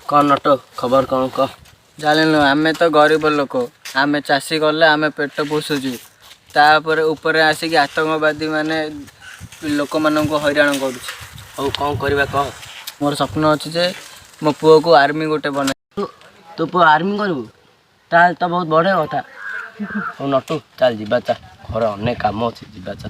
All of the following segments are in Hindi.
कौन नटो खबर कौन कह जानिनु आमे तो गरीब लोक आमे चाषी गले आमे पेट पोषुचु तापर ऊपर आसिक आतंकवादी माने लोक मानक हैरान करूँ। हौ कौन करवा कह। मोर स्वप्न अच्छी जे मो पुओ को आर्मी गोटे बना। तू पुओ आर्मी करू ताल तो बहुत बड़े कथा। हौ नटू चल जीवा चा घर अनेक काम अच्छी जीवा चा।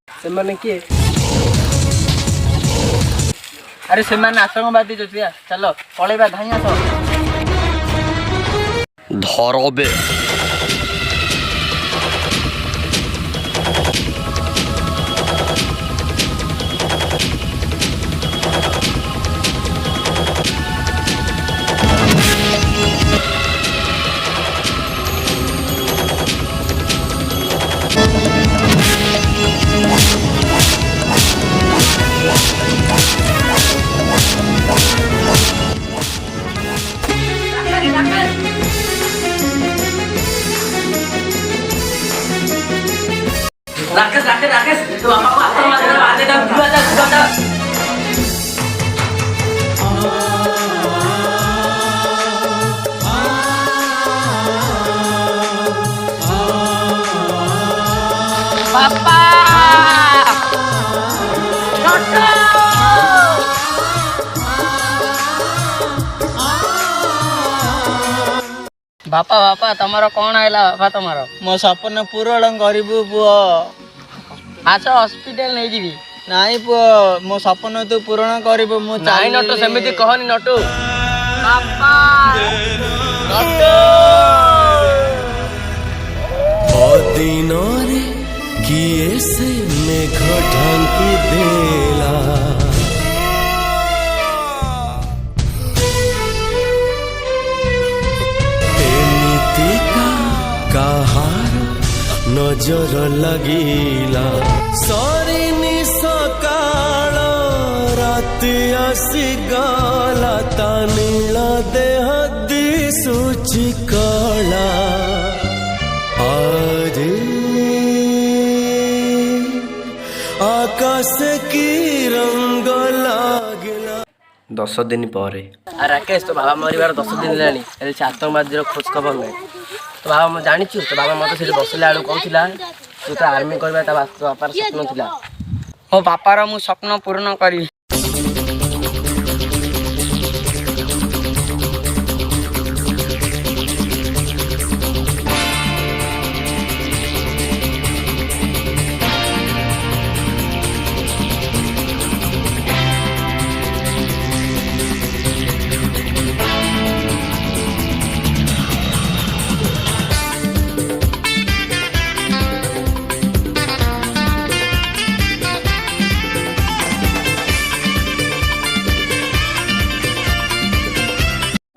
से माने किए अरे से माने आतंकवादी जो थिया चलो पळेबा धाइया तो धरबे राकेश राकेश राकेश तो बाबा को आतंकवादी मार देगा जीवा चा। पापा बापा बापा तमारो कौन आइला बापा तमारो मो सपन पूरण गरीब पुओ आस हॉस्पिटल नहीं जीवी नाई पुओ मो सपन तू पूरण करिबो मो नाई नटू सेमिति कहनी नटू बापा नटू दिनरे किए से मेघ ढांकी देला एमिति काहार नजर लगिला सरिनी सकाळ राति आसी गला ता नीला देह दिसुची कला आकाश की रंग लागला 10 दिन पर राकेश तो बाबा मरबार 10 दिन लानी से आतंकवादी खोज खबर नहीं तो बाबा मैं जानी तो बाबा मत से बसला आलू कहला तू तो आर्मी करवा तो बापार स्वप्न थिला। हो बापार मु स्वप्न पूर्ण करी।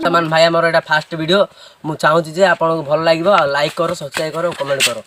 वर्तमान भाई आमर एटा फास्ट वीडियो मु चाहूँ जे आपन को भल लागिबो लाइक करो सब्सक्राइब करो कमेंट करो।